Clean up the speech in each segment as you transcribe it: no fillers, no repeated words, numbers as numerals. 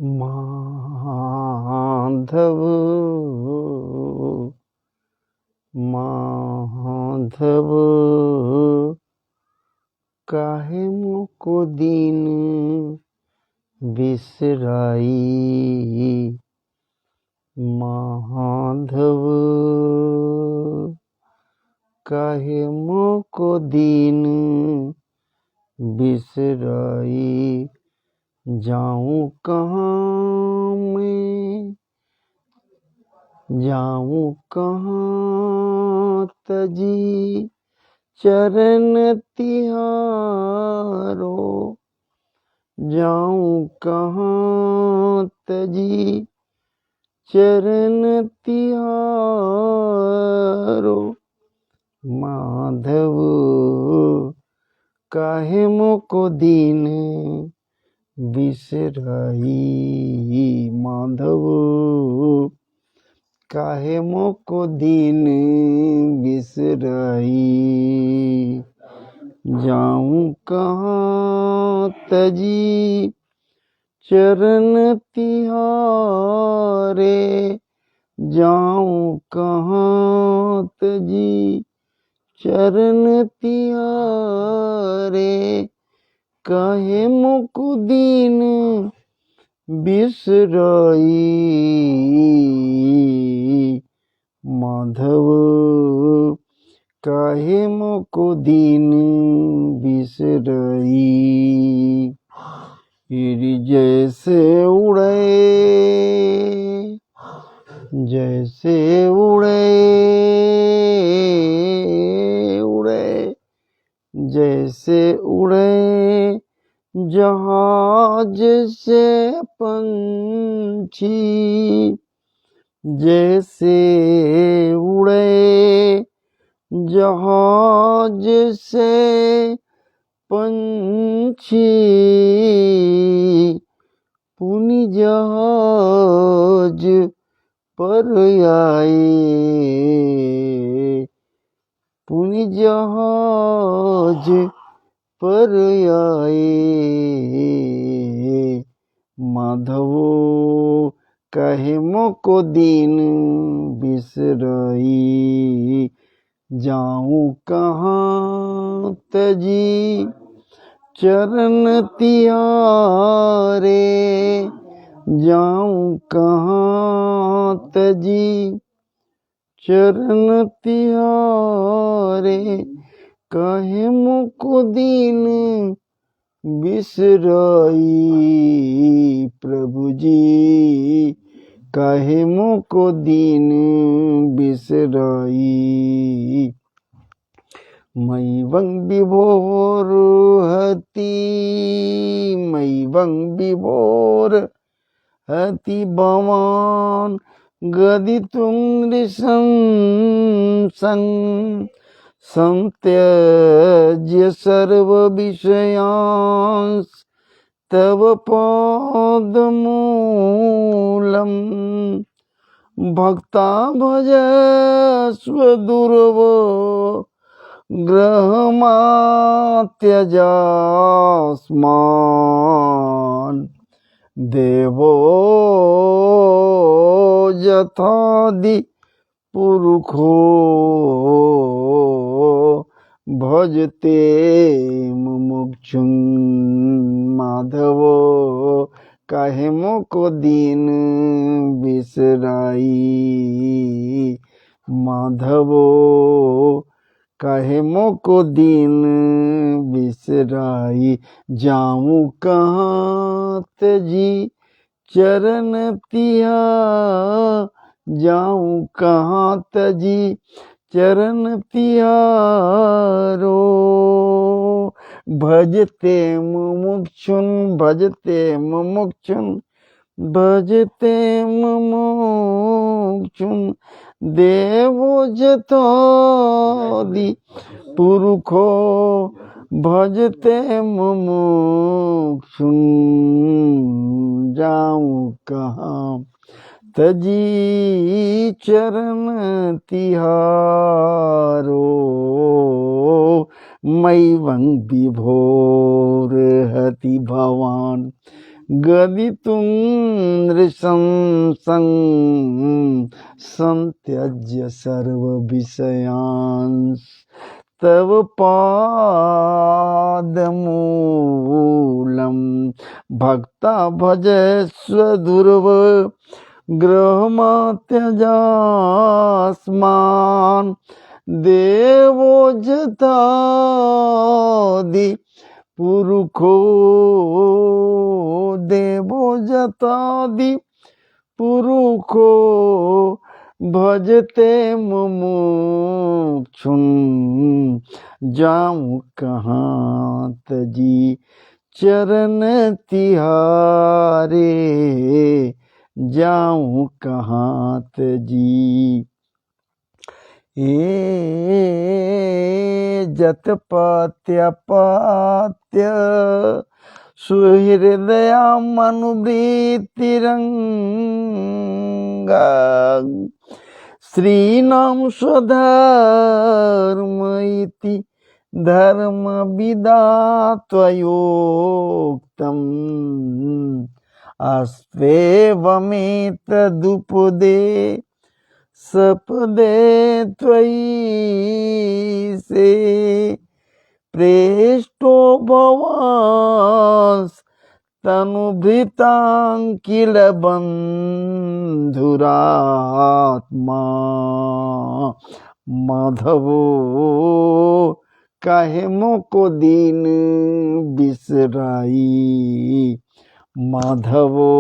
माधव माधव काहे मोको दीन बिसराई। माधव काहे मोको दीन बिसराई। जाऊं कहाँ मैं, जाऊं कहाँ तजी चरण तिहारो। जाऊं कहाँ तजी चरण तिहारो। माधव काहे मोको दीन बिसराई। माधव काहे मोको दीन बिसराई। जाऊं कहाँ तजी चरण तिहारे। जाऊं कहाँ तजी चरण तिहारे। काहे मोको दीन बिसराई। माधव काहे मोको दीन बिसराई। हिरी जैसे उड़े, जैसे उड़े उड़े, जैसे उड़े जहाज से पंछी। जैसे उड़े जहाज से पंछी। पुनि जहाज पर आए, पुनि जहाज पर आए। माधव काहे मोको दीन बिसराई। जाऊं कहाँ तजी चरण तिहारे। जाऊं कहाँ तजी चरण तिहारे। काहे मोको दीन बिसराई। प्रभु जी काहे मोको दीन बिसराई। मई वंग विभोर हती, मई वंग विभोर हति भवान। गदि तुंग संत्यज्य सर्व विषयांस तव पादमूलम। भक्ता भजस्व दुर्व ग्रहमा त्यजास्मान्। देवो यथादि पुरुषो भजते मुमुक्षुं। माधव काहे मोको दीन बिसराई। माधव काहे मोको दीन बिसराई। जाऊं कहाँ तजी चरण तिहारो। जाऊं कहाँ तजी चरण तिहारो। भजते मुमुक्षुं, भजते मुमुक्षुं, भजते मुमुक्षुं। देवो यथादि पुरुषो भजते मुमुक्षुं। जाऊं कहाँ तजी चरण तिहारो। मई वंग विभोर हति भवान। गदितुं नृशंसं संत्यज्य सर्वविषयांस् तव पादमूलं भक्ता भजस्व दुर्व ग्रहमा त्यजास्मान् देवो जतादि पुरुषो देवो जतादि पुरुषो भजते मुमुक्षुं जाऊं कहाँ तजी चरण तिहारे जाऊं कहाँ तजी जत पात्य पात्य सुहृदया मनुवृत्तिरंगा श्रीनाम स्वधर्म इति धर्म विदा त्वयोक्तम् अस्त्वेवमेतदुपदे सपदे त्वयि से प्रेष्टो भवांस तनुभृतां किल बंधुरात्मा माधवो काहे मोको दीन बिसराई माधवो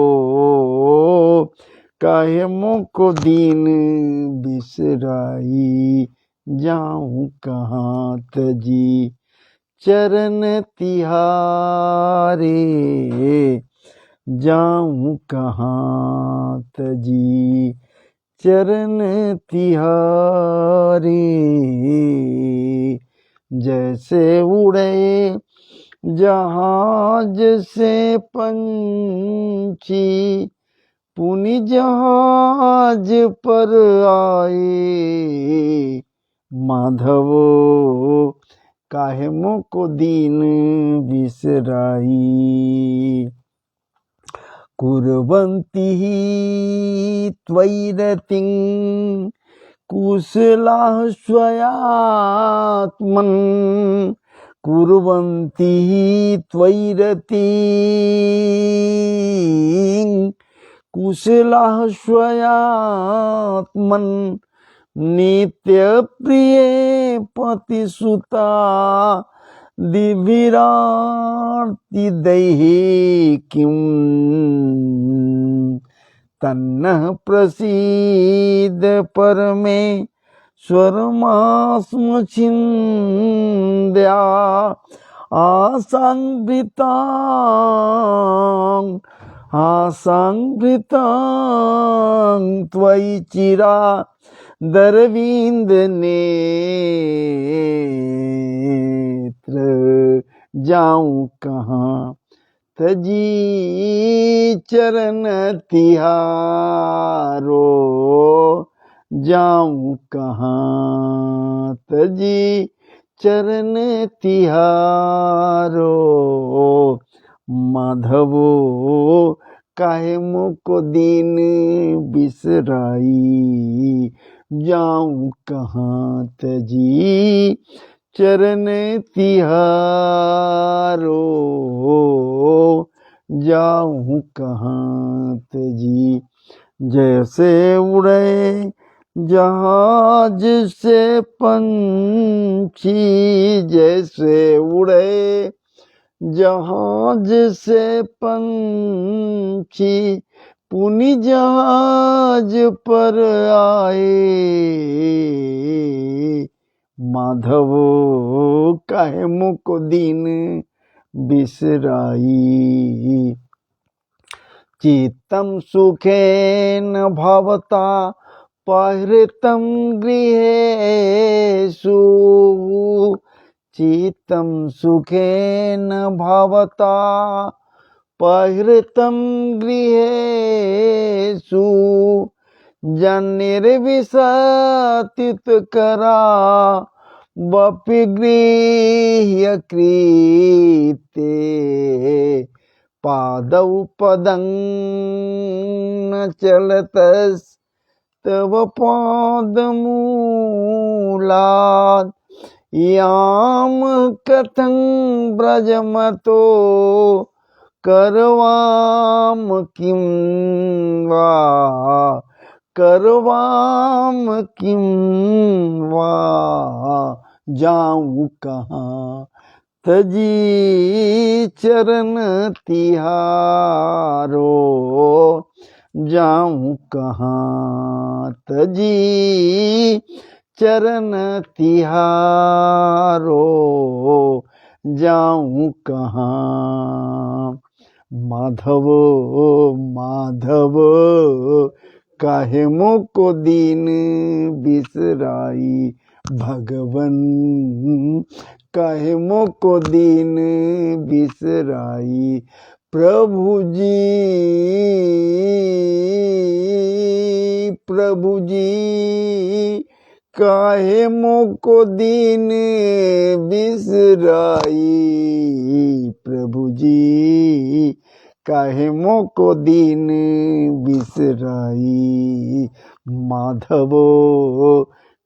काहे मोको दीन बिसराई जाऊं कहाँ तजी चरण तिहारे जाऊं कहाँ तजी चरण तिहारे जैसे उड़े जहाज से पंछी पुनि जहाज पर आए माधवो काहे मोको दीन बिसराई कुर्वन्ति हि त्वयि कुशलाः स्वयात्मन् कुर्वन्ति हि त्वयि कुशलाः स्वयात्मन् नित्यप्रिये पतिसुता दिविरार्ति दैहिकीं तन्नः प्रसीद परमेश्वरमास्म छिन्द्या आसंवृतां त्वयि चिरा दरविंद नेत्र जाऊं कहाँ तजी चरण तिहारो जाऊं कहाँ तजी चरण तिहारो माधवो काहे मोको दीन बिसराई जाऊं कहाँ तजी चरण तिहारो जाऊं कहाँ तजी जैसे उड़े जहाज से पंछी जैसे उड़े जहाज से पंछी पुनि जहाज पर आए माधवो काहे मोको दीन बिसराई चित्तं सुखेन भवता परिहृतं गृहेषु चित्तं सुखेन भवता परिहृतं गृहेषु जन्निर्विशत्युत्करा वपि गृह्य कृते पादौ पदं न चलतस्तव पादमूलात् याम कथं व्रजमतो करवाम किं वा करवाम किं वा जाऊं कहाँ तजी चरण तिहारो जाऊं कहाँ तजी चरण तिहारो जाऊं कहाँ माधव माधव काहे मोको दीन बिसराई भगवन काहे मोको दीन बिसराई प्रभु जी काहे मोको दीन बिसराई प्रभु जी काहे मोको दीन बिसराई माधव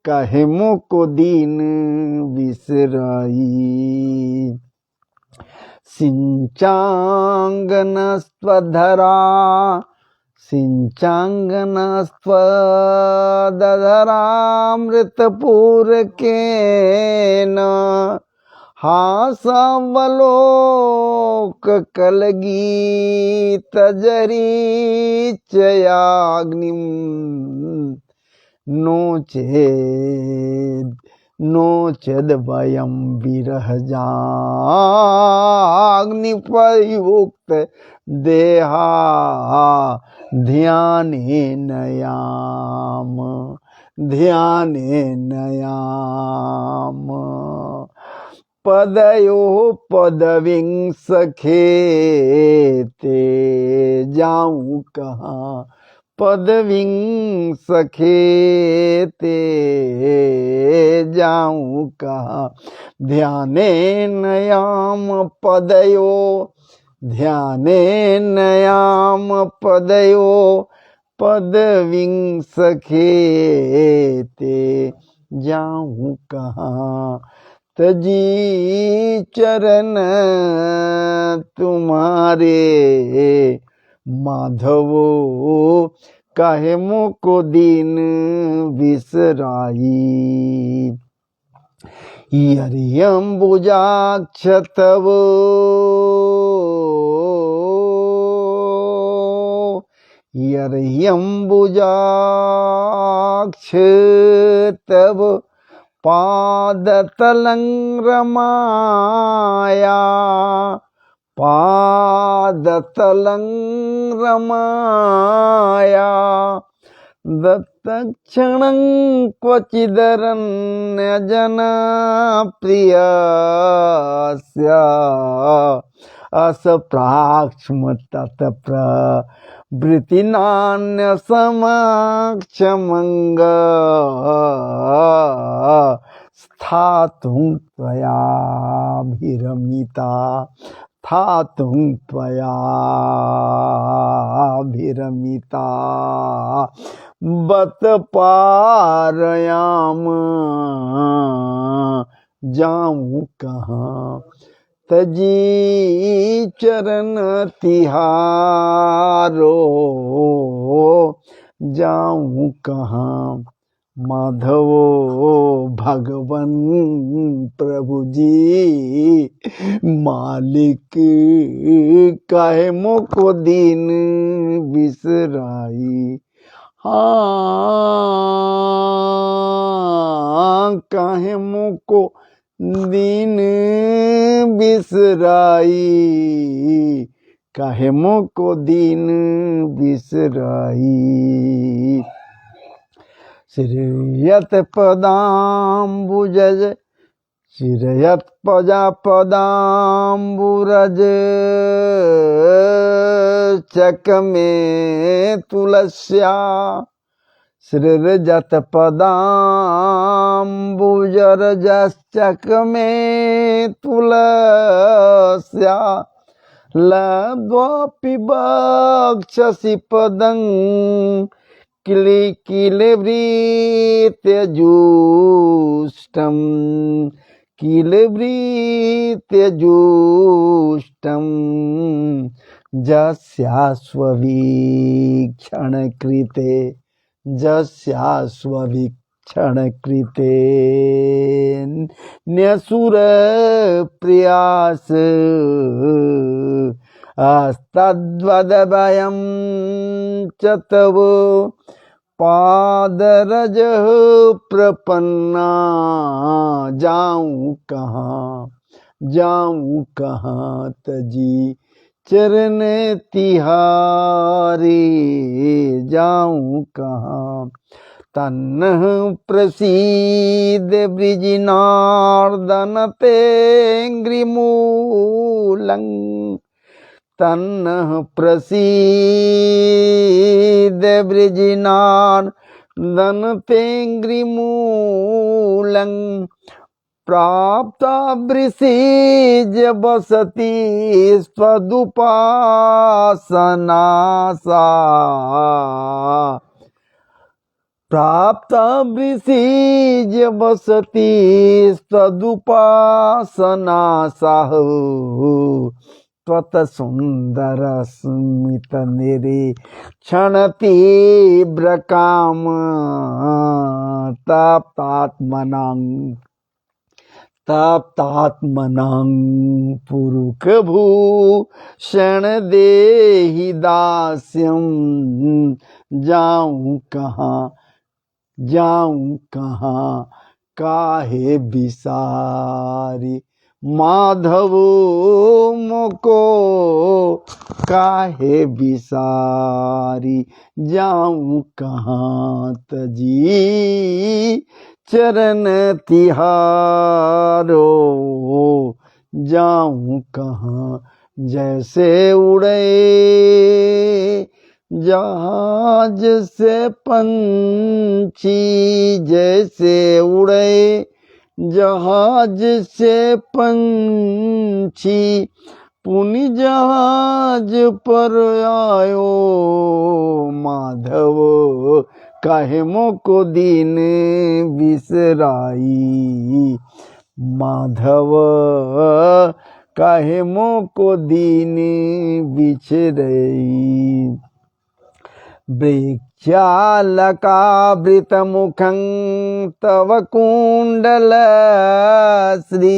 काहे मोको दीन बिसराई सिंचांगनस्त्वधरा सिंचांगनस्त्वधरामृतपूरकेन हासावलोक कलगीतजरीचयाग्निं नोचेद वयं विरहजाग्निपयुक्त देहा ध्यानेन याम पदयो पदवीं सखेते जाऊं कहाँ पदवीं सखेते जाऊं कहाँ ध्यानेन याम पदयो ध्यानेन याम पदयो पदवीं सखेते जाऊं कहाँ तजी चरण तुम्हारे माधवो काहे मोको दीन बिसराई यरियम्बुजाक्ष तव यरियम्बुजाक्ष तव पादतलं रमाया पादतलं रमाया दत्तक्षणं क्वचिदरण्यजनप्रियस्य असप्राक्ष्म तत्प्रवृत्तिनान्यसमक्षमङ्ग स्थातुं त्वयाभिरमिता स्थातुं त्वयाभिरमिता बत पारयाम जाऊं कहाँ तजी चरण तिहारो जाऊं कहाँ माधवो भगवन प्रभु जी मालिक काहे मोको दीन बिसराई हाँ काहे मोको दीन बिसराई काहे मोको दीन बिसराई श्रीयत पदाम्बुजज श्रीयत पदाम्बुरज चक में तुलस्या सृजत पदाम्बुजरजश्चक में तुलस्या लब्ध्वापि वक्षसि पदं किलवृत्यजुष्टं किलवृत्यजुष्टं जस्यास्ववीक्षणकृते जस्यास्ववीक्षणकृते न्यसुरप्रियास अस्तद्वदभयं च तव पादरजः प्रपन्ना जाऊं कहाँ तजी चरण तिहारे जाऊं कहाँ तन्नः प्रसीद ब्रिजिनार्दन तेङ्घ्रिमूलं तन्नः प्रसीद ब्रिजिनार्दन तेङ्घ्रिमूलं प्राप्ता वृषिज बसति स्वदुपासना सा प्राप्ता वृषिज बसति स्वदुपासना साह त्वत सुंदर स्मित निरीक्षण तीव्र काम ताप्तात्मनां पुरुषभूषण देहि दास्यं जाऊं कहाँ काहे बिसारी माधव मोको काहे बिसारी जाऊं कहाँ तजी चरण तिहारो जाऊं कहाँ जैसे उड़े जहाज से पंछी जैसे उड़े जहाज से पंछी पुनि जहाज पर आयो माधव काहे मोको दीन बिसराई माधव काहे मोको दीन बिछरई वृक्षालकावृतमुखं तव कुण्डल श्री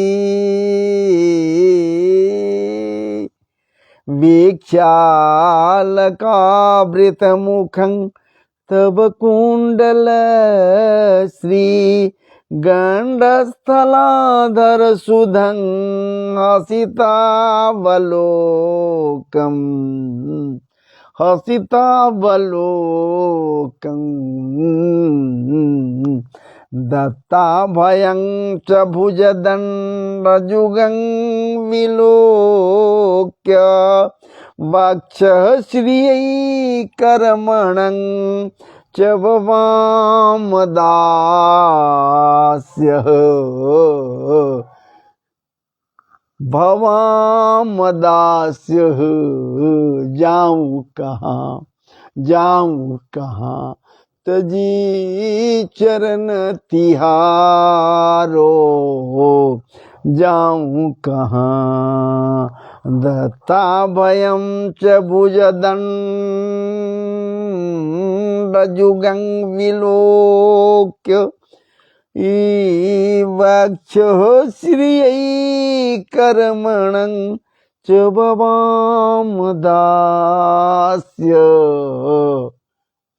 वृक्षालकावृतमुखं तव कुण्डल श्री गण्डस्थलाधर सुधं हसितावलोकं दत्ताभयं च भुजदण्डजुगं विलोक्य वक्षः श्रियैकर्मणं च भवामदास्यः भवामदास्यः जाऊं कहाँ तजी चरण तिहारो जाऊं कहाँ दत्ताभयं च भुजदण्डजुगं विलोक्य वक्षः श्रियैकर्मणं च भवामदास्य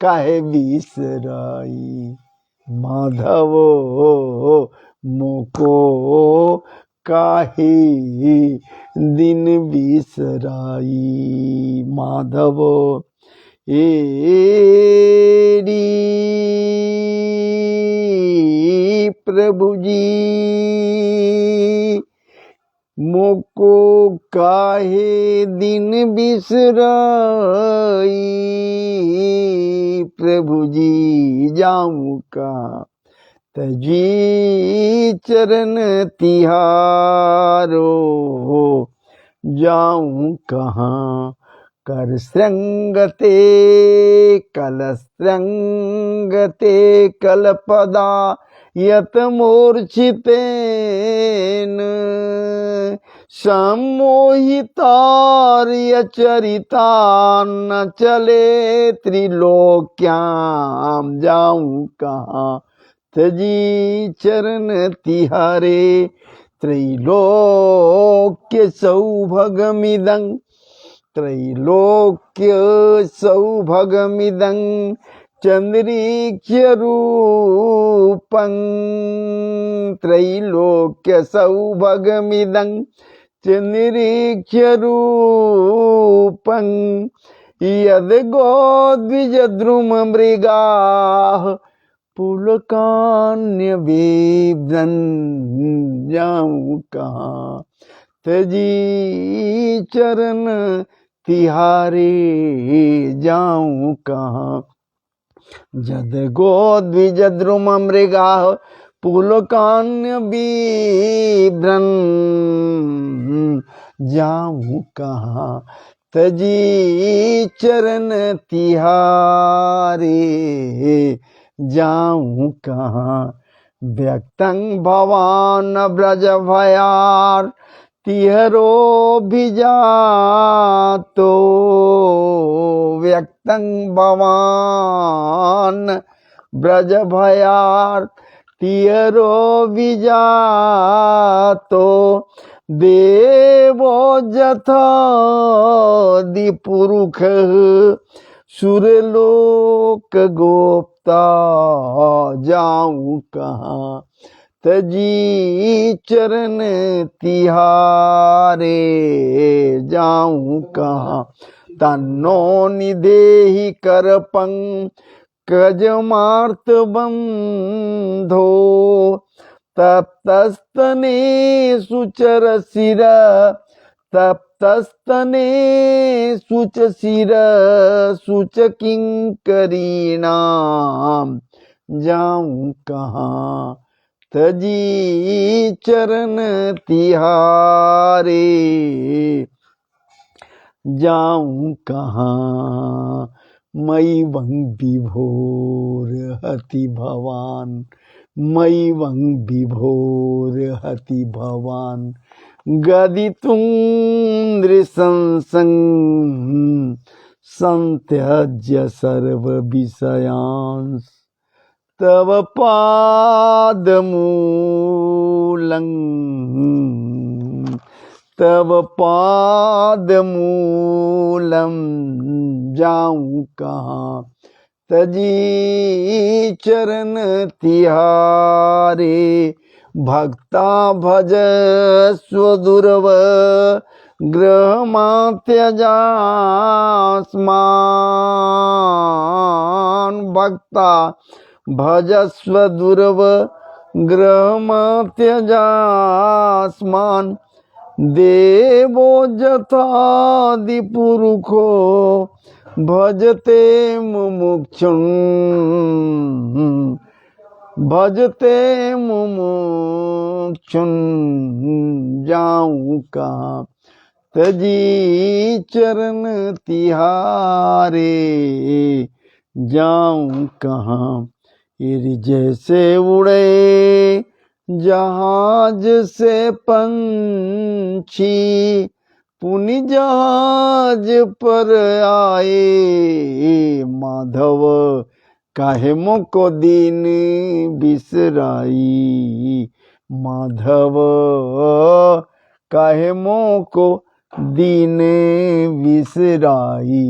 काहे बिसराई माधव मोको काहे दिन बिसराई माधव एरी प्रभु जी मोको काहे दिन बिसराई प्रभु जी जाऊं कहाँ तजी चरण तिहारो जाऊं कहाँ। कर श्रृंगते कलश्रृंगते कलपदा यत मूर्छितेन सम्मोहितार्य चरिता न चले त्रिलोक्याम। जाऊं कहाँ तजी चरण तिहारे त्रैलोक्य सौभगमिदं त्रैलोक्य सौभगमिदं चंद्रीक्ष्य रूपं त्रैलोक्य सौभगमिदं चंद्रीक्ष्य रूपं यद्गोद्विजद्रुम मृगाः पुलकान्य बेब्रन। जाऊं कहाँ तजी चरण तिहारे जाऊं कहाँ। जद गोद्विजद्रुम मृगाः पुलकान्य बेब्रन। जाऊं कहाँ तजी चरण तिहारे जाऊं कहाँ। व्यक्तं भवान ब्रज भयार तिहरो भिजातो व्यक्तं भवान ब्रज भयार तिहरो भिजातो देवो जथादिपुरुष सुरलोक गोप्ता। जाऊं कहाँ तजी चरण तिहारे जाऊं कहाँ। तन्नो निदेहि कर पंकजमार्त बंधो तप्तस्तने सुचर सिर तप्तस्तने सुच सिर सुच किंकरीणाम। जाऊं कहाँ तजी चरण तिहारे जाऊं कहाँ। मई वंग विभोर हति भवान मई वंग विभोर हति भवान गदितुंद्र संसंग संत्यज्य सर्व विषयांस तव पादमूलं तव पादमूलं। जाऊं कहाँ तजी चरण तिहारे भक्ता भज स्वदुर्व गृहमात्यजास्मान भक्ता भजस्व दुर्व गृहमात्यजास्मान देवो जथादिपुरुषो भजते मुमुक्षुं भजते मुमुक्षुं। जाऊं कहाँ तजी चरण तिहारे जाऊं कहाँ। इर जैसे उड़े जहाज से पंछी पुनि जहाज पर आए माधव काहे मोको दीन बिसराई माधव काहे मोको दीन बिसराई।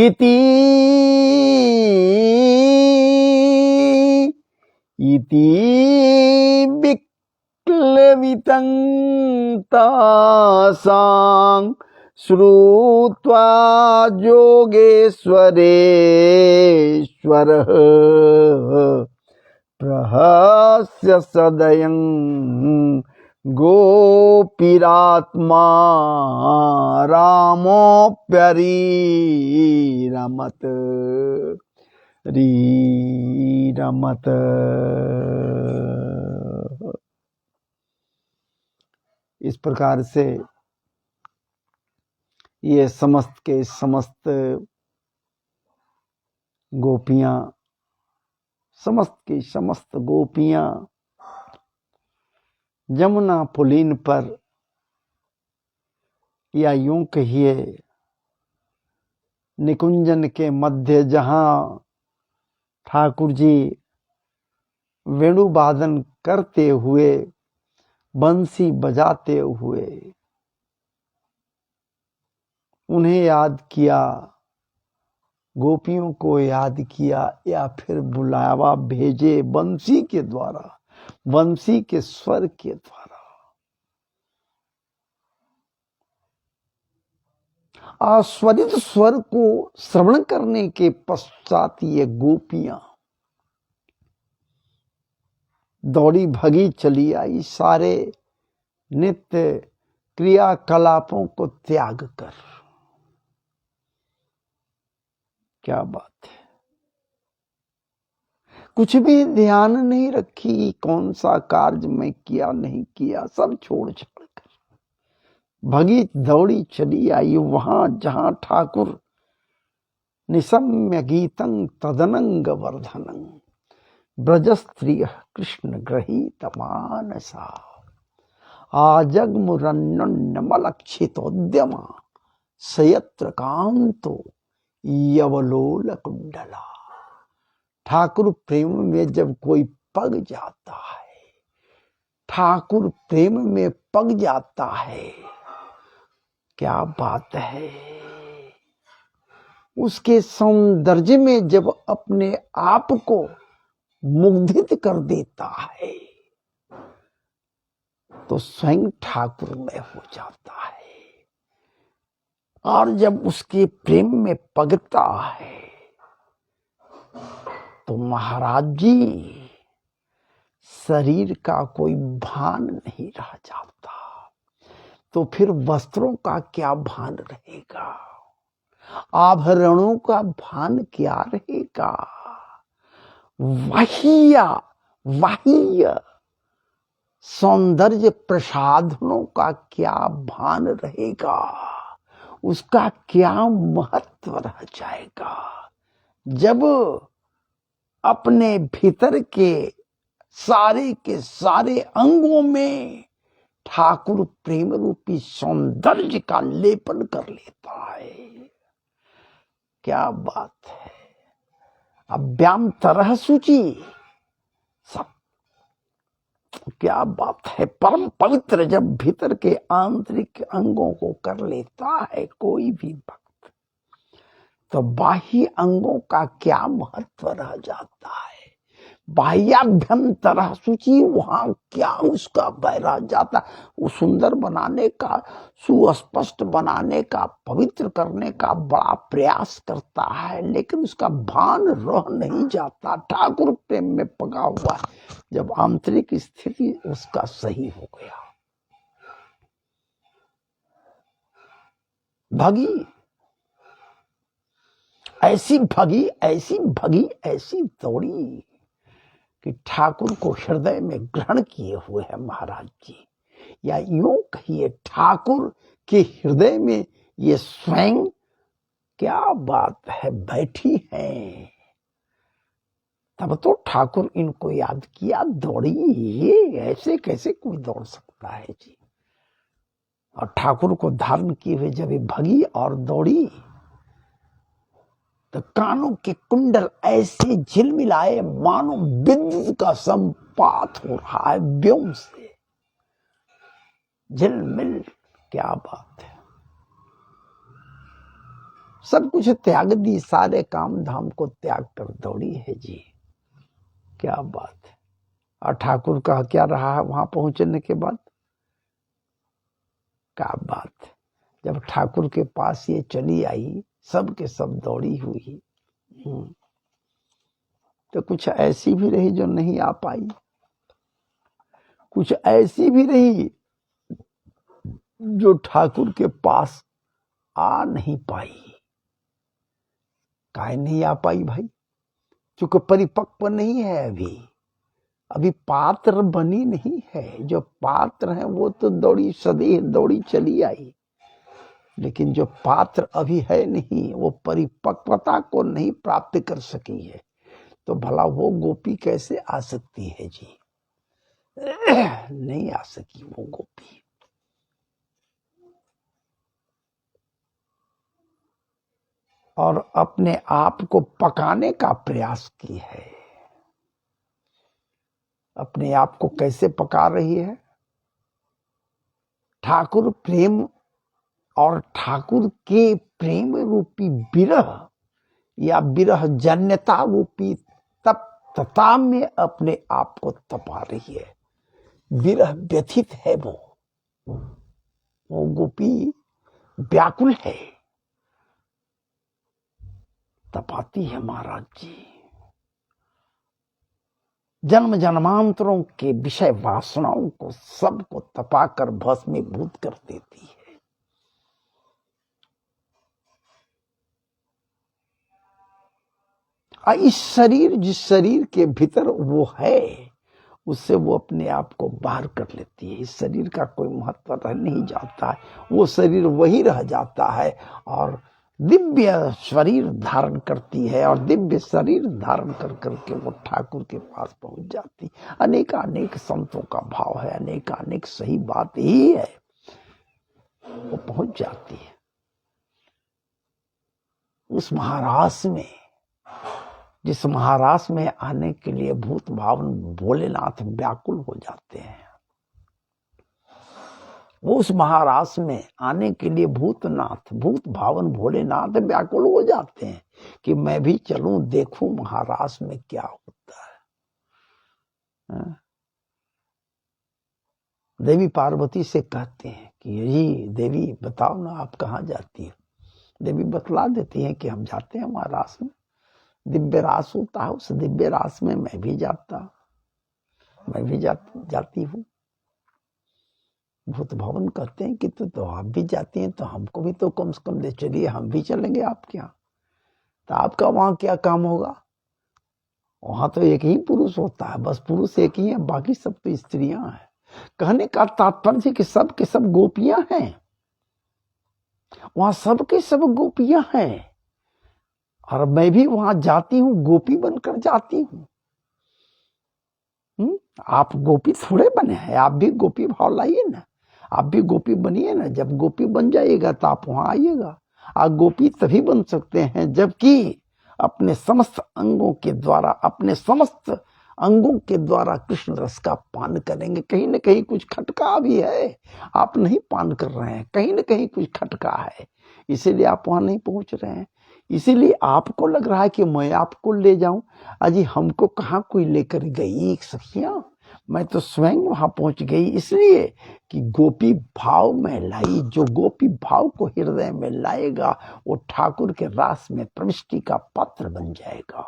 इति विक्लवितं तासां श्रुत्वा योगेश्वरेश्वरः प्रहस्य सदयं गोपीरात्मा रामोऽप्यरीरमत रीरमत। इस प्रकार से ये समस्त के समस्त गोपियां, समस्त की समस्त गोपियां यमुना पुलीन पर, या यूं कहिए निकुंजन के मध्य, जहां ठाकुर जी वेणुवादन करते हुए, बंसी बजाते हुए उन्हें याद किया, गोपियों को याद किया, या फिर बुलावा भेजे बंसी के द्वारा, बंसी के स्वर के द्वारा। आस्वरित स्वर को श्रवण करने के पश्चात ये गोपियां दौड़ी भगी चली आई, सारे नित्य क्रियाकलापों को त्याग कर। क्या बात है, कुछ भी ध्यान नहीं रखी, कौन सा कार्य मैं किया नहीं किया, सब छोड़ छाड़ कर भगी दौड़ी चली आई वहां जहां ठाकुर निशम्य गीतं तदनंग वर्धनं ब्रजस्त्रिय कृष्ण गृहीत मानसा आजग्मुरन्नमलक्षितोद्यमा सयत्र कांतो यवलोल कुंडला। ठाकुर प्रेम में जब कोई पग जाता है, ठाकुर प्रेम में पग जाता है, क्या बात है, उसके सौंदर्य में जब अपने आप को मुग्धित कर देता है तो स्वयं ठाकुर में हो जाता है। और जब उसके प्रेम में पगता है तो महाराज जी शरीर का कोई भान नहीं रह जाता, तो फिर वस्त्रों का क्या भान रहेगा, आभरणों का भान क्या रहेगा, बाह्य सौंदर्य प्रसाधनों का क्या भान रहेगा, उसका क्या महत्व रह जाएगा, जब अपने भीतर के सारे अंगों में ठाकुर प्रेम रूपी सौंदर्य का लेपन कर लेता है। क्या बात है, अभ्यंतरः शुचि, सब क्या बात है, परम पवित्र जब भीतर के आंतरिक अंगों को कर लेता है कोई भी भक्त, तो बाह्य अंगों का क्या महत्व रह जाता है। बाह्याभ्यंतर शुचि, वहां क्या उसका बह रह जाता, वो सुंदर बनाने का, सुस्पष्ट बनाने का, पवित्र करने का बड़ा प्रयास करता है, लेकिन उसका भान रह नहीं जाता। ठाकुर प्रेम में पगा हुआ है, जब आंतरिक स्थिति उसका सही हो गया, भगी ऐसी दौड़ी कि ठाकुर को हृदय में ग्रहण किए हुए है महाराज जी, या यूं कहिए ठाकुर के हृदय में ये स्वयं, क्या बात है, बैठी हैं। तब तो ठाकुर इनको याद किया, दौड़ी, ये ऐसे कैसे कोई दौड़ सकता है जी। और ठाकुर को धारण किए हुए जब ये भगी और दौड़ी तो कानों के कुंडल ऐसे झिलमिलाए मानो विद्युत का संपात हो रहा है, व्योम से झिलमिल। क्या बात है, सब कुछ त्याग दी, सारे काम धाम को त्याग कर दौड़ी है जी। क्या बात है। और ठाकुर का क्या रहा है वहां पहुंचने के बाद, क्या बात है, जब ठाकुर के पास ये चली आई, सब के सब दौड़ी हुई, तो कुछ ऐसी भी रही जो नहीं आ पाई, कुछ ऐसी भी रही जो ठाकुर के पास आ नहीं पाई। काहे नहीं आ पाई भाई, क्योंकि परिपक्व नहीं है अभी, अभी पात्र बनी नहीं है। जो पात्र है वो तो दौड़ी सदी दौड़ी चली आई, लेकिन जो पात्र अभी है नहीं, वो परिपक्वता को नहीं प्राप्त कर सकी है, तो भला वो गोपी कैसे आ सकती है जी? नहीं आ सकी वो गोपी। और अपने आप को पकाने का प्रयास की है। अपने आप को कैसे पका रही है? ठाकुर प्रेम और ठाकुर के प्रेम रूपी विरह या विरह जन्यता रूपी तप्तता में अपने आप को तपा रही है। विरह व्यथित है वो गोपी व्याकुल है, तपाती है महाराज जी। जन्म जन्मांतरों के विषय वासनाओं को सबको तपाकर भस्मीभूत कर देती है। इस शरीर, जिस शरीर के भीतर वो है, उससे वो अपने आप को बाहर कर लेती है। इस शरीर का कोई महत्व रह नहीं जाता है, वो शरीर वही रह जाता है और दिव्य शरीर धारण करती है, और दिव्य शरीर धारण कर करके वो ठाकुर के पास पहुंच जाती। अनेक संतों का भाव है, अनेक सही बात ही है, वो पहुंच जाती है उस महारास में, जिस महारास में आने के लिए भूत भावन भोलेनाथ व्याकुल हो जाते हैं। वो उस महारास में आने के लिए भूत भावन भोलेनाथ व्याकुल हो जाते हैं कि मैं भी चलूं, देखूं महारास में क्या होता है। देवी पार्वती से कहते हैं कि यही देवी बताओ ना, आप कहाँ जाती हो? देवी बतला देती हैं कि हम जाते हैं महारास में, दिव्य रास होता है, उस दिव्य रास में मैं भी जाती हूँ। भूत भवन कहते हैं कि तो आप भी जाती हैं, तो हमको भी तो कम से कम ले चलिए, हम भी चलेंगे आपके यहाँ। तो आपका वहां क्या काम होगा? वहां तो एक ही पुरुष होता है, बस पुरुष एक ही है, बाकी सब तो स्त्रियां हैं। कहने का तात्पर्य कि सब के सब गोपियां हैं, वहां सब के सब गोपियां हैं, और मैं भी वहां जाती हूँ, गोपी बनकर जाती हूँ। आप गोपी थोड़े बने हैं, आप भी गोपी भाव लाइए ना, आप भी गोपी बनिए ना। जब गोपी बन जाइएगा तो आप वहां आइएगा। आप गोपी तभी बन सकते हैं जबकि अपने समस्त अंगों के द्वारा कृष्ण रस का पान करेंगे। कहीं न कहीं कुछ खटका भी है, आप नहीं पान कर रहे हैं, कहीं न कहीं कुछ खटका है, इसीलिए आप वहां नहीं पहुंच रहे हैं। इसीलिए आपको लग रहा है कि मैं आपको ले जाऊं। अजी हमको कहाँ कोई लेकर गई सखियां, मैं तो स्वयं वहां पहुंच गई, इसलिए कि गोपी भाव में लाई। जो गोपी भाव को हृदय में लाएगा वो ठाकुर के रास में प्रविष्टि का पात्र बन जाएगा।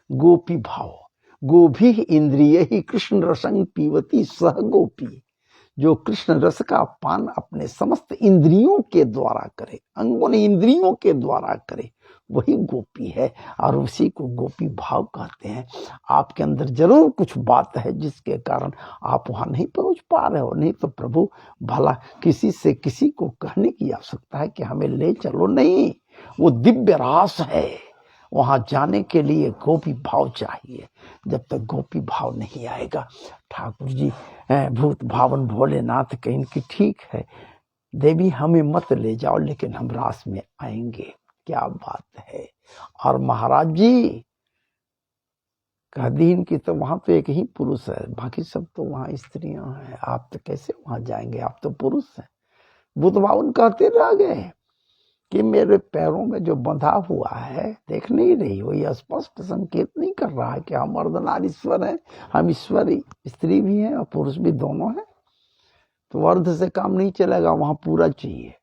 गोपी भाव, गोभी इंद्रिय ही कृष्ण रसंग पीवती सह गोपी। जो कृष्ण रस का पान अपने समस्त इंद्रियों के द्वारा करे, अंगों ने इंद्रियों के द्वारा करे, वही गोपी है, और उसी को गोपी भाव कहते हैं। आपके अंदर जरूर कुछ बात है जिसके कारण आप वहां नहीं पहुंच पा रहे हो। नहीं तो प्रभु भला किसी से किसी को कहने की आवश्यकता है कि हमें ले चलो? नहीं, वो दिव्य रास है, वहां जाने के लिए गोपी भाव चाहिए। जब तक गोपी भाव नहीं आएगा, ठाकुर जी भूत भावन भोलेनाथ के इनकी ठीक है, देवी हमें मत ले जाओ, लेकिन हम रास में आएंगे। क्या बात है। और महाराज जी कह दीन की तो वहां तो एक ही पुरुष है, बाकी सब तो वहां स्त्रियां हैं, आप तो कैसे वहां जाएंगे, आप तो पुरुष हैं। बुद्ध बावन कहते रह गए कि मेरे पैरों में जो बंधा हुआ है देख नहीं रही हो, यह स्पष्ट संकेत नहीं कर रहा है कि हम अर्धनारीश्वर हैं, हम ईश्वरी स्त्री भी हैं और पुरुष भी दोनों हैं। तो अर्ध से काम नहीं चलेगा, वहां पूरा चाहिए।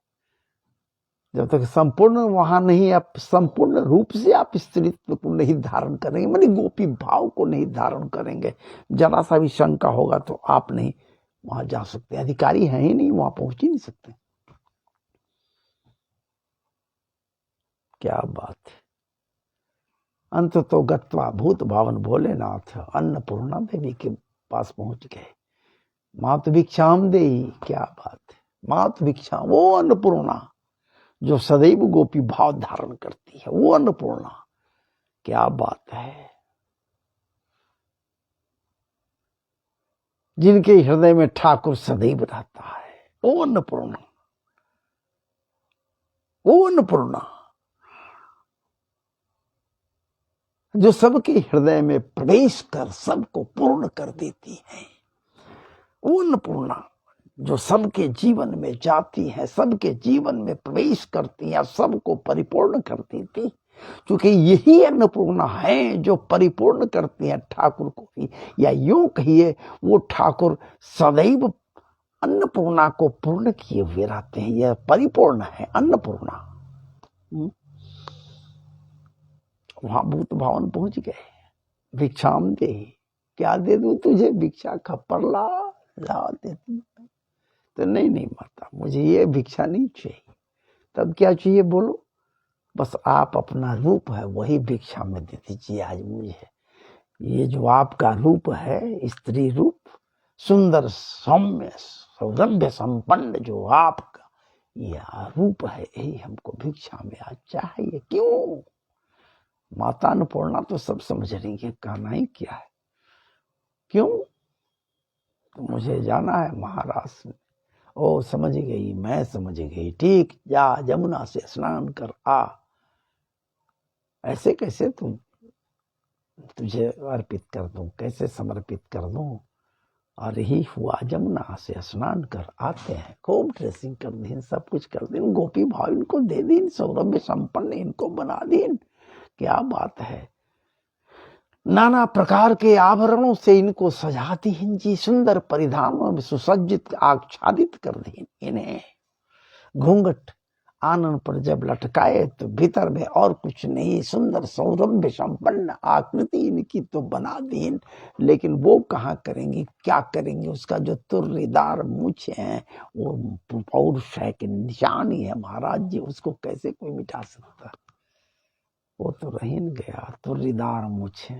जब तक संपूर्ण वहां नहीं, आप संपूर्ण रूप से आप स्त्रीत्व को नहीं धारण करेंगे, मानी गोपी भाव को नहीं धारण करेंगे, जरा सा भी शंका होगा तो आप नहीं वहां जा सकते। अधिकारी है ही नहीं, वहां पहुंच ही नहीं सकते। क्या बात है। अंत तो गत्वा भूत भावन भोलेनाथ अन्नपूर्णा देवी के पास पहुंच गए। मात भिक्षाम देहि, क्या बात है। मात भिक्षा, वो अन्नपूर्णा जो सदैव गोपी भाव धारण करती है, वो अन्नपूर्णा, क्या बात है। जिनके हृदय में ठाकुर सदैव रहता है, वो अन्नपूर्णा, वो अन्नपूर्णा जो सबके हृदय में प्रवेश कर सबको पूर्ण कर देती है, वो अन्नपूर्णा जो सबके जीवन में जाती है, सबके जीवन में प्रवेश करती है, सबको परिपूर्ण कर देती, क्योंकि यही अन्नपूर्णा है जो परिपूर्ण करती है ठाकुर को भी। या यूं कहिए, वो ठाकुर सदैव अन्नपूर्णा को पूर्ण किए हुए रहते हैं। यह परिपूर्ण है अन्नपूर्णा। वहां भूत भवन पहुंच गए। भिक्षाम दे, क्या दे दूं तुझे, भिक्षा खप्पर ला दे दूं। तो नहीं माता, मुझे ये भिक्षा नहीं चाहिए। तब क्या चाहिए बोलो, बस आप अपना रूप है वही भिक्षा में दे दीजिए आज मुझे। ये जो आपका रूप है, स्त्री रूप, सुंदर सौम्य सौरभ्य संपन्न जो आपका यह रूप है, यही हमको भिक्षा में आज चाहिए। क्यों? माता अन्नपूर्णा तो सब समझ रही है, कहना ही क्या है। क्यों? तो मुझे जाना है महाराष्ट्र में। ओ समझ गई, मैं समझ गई, ठीक, जा जमुना से स्नान कर आ। ऐसे कैसे तुझे अर्पित कर दूं, कैसे समर्पित कर दूं। और यही हुआ, जमुना से स्नान कर आते हैं, खूब ड्रेसिंग कर दी, सब कुछ कर दी, गोपी भाव इनको दे दी, सौरभ्य संपन्न इनको बना दी। क्या बात है। नाना प्रकार के आभरणों से इनको सजाती हैं जी, सुंदर परिधानों में सुसज्जित आच्छादित कर दी इन्हें। घूंघट आनन पर जब लटकाए तो भीतर में और कुछ नहीं, सुंदर सौरभ्य संपन्न आकृति इनकी तो बना दी। लेकिन वो कहाँ करेंगी, क्या करेंगे। उसका जो तुर्रीदार मूछे हैं, वो पौरुष है कि निशान ही है महाराज जी, उसको कैसे कोई मिटा सकता। वो तो रहीन गया, तुर्रीदार मूछे,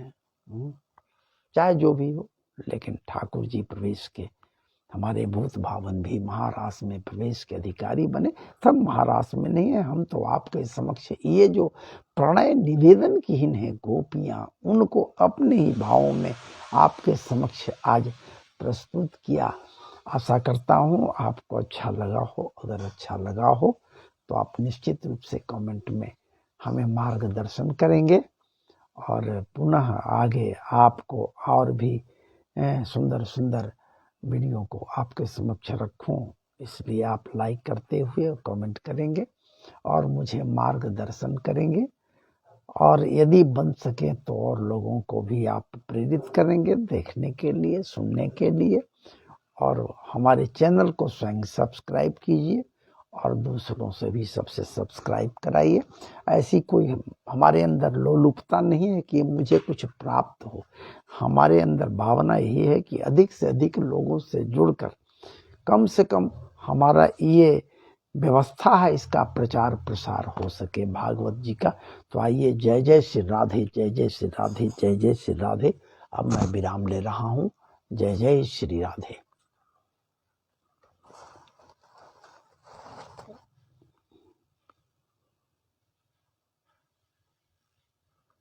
चाहे जो भी हो। लेकिन ठाकुर जी प्रवेश के, हमारे भूत भावन भी महाराष्ट्र में प्रवेश के अधिकारी बने। सब महाराष्ट्र में नहीं है, हम तो आपके समक्ष ये जो प्रणय निवेदन की है गोपियां, उनको अपने ही भावों में आपके समक्ष आज प्रस्तुत किया। आशा करता हूँ आपको अच्छा लगा हो। अगर अच्छा लगा हो तो आप निश्चित रूप से कमेंट में हमें मार्गदर्शन करेंगे, और पुनः आगे आपको और भी सुंदर सुंदर वीडियो को आपके समक्ष रखूं, इसलिए आप लाइक करते हुए कमेंट करेंगे और मुझे मार्गदर्शन करेंगे। और यदि बन सके तो और लोगों को भी आप प्रेरित करेंगे देखने के लिए, सुनने के लिए। और हमारे चैनल को स्वयं सब्सक्राइब कीजिए और दूसरों से भी सबसे सब्सक्राइब कराइए। ऐसी कोई हमारे अंदर लोलुपता नहीं है कि मुझे कुछ प्राप्त हो। हमारे अंदर भावना यही है कि अधिक से अधिक लोगों से जुड़कर कम से कम हमारा ये व्यवस्था है, इसका प्रचार प्रसार हो सके भागवत जी का। तो आइए, जय जय श्री राधे, जय जय श्री राधे, जय जय श्री राधे। अब मैं विराम ले रहा हूँ। जय जय श्री राधे।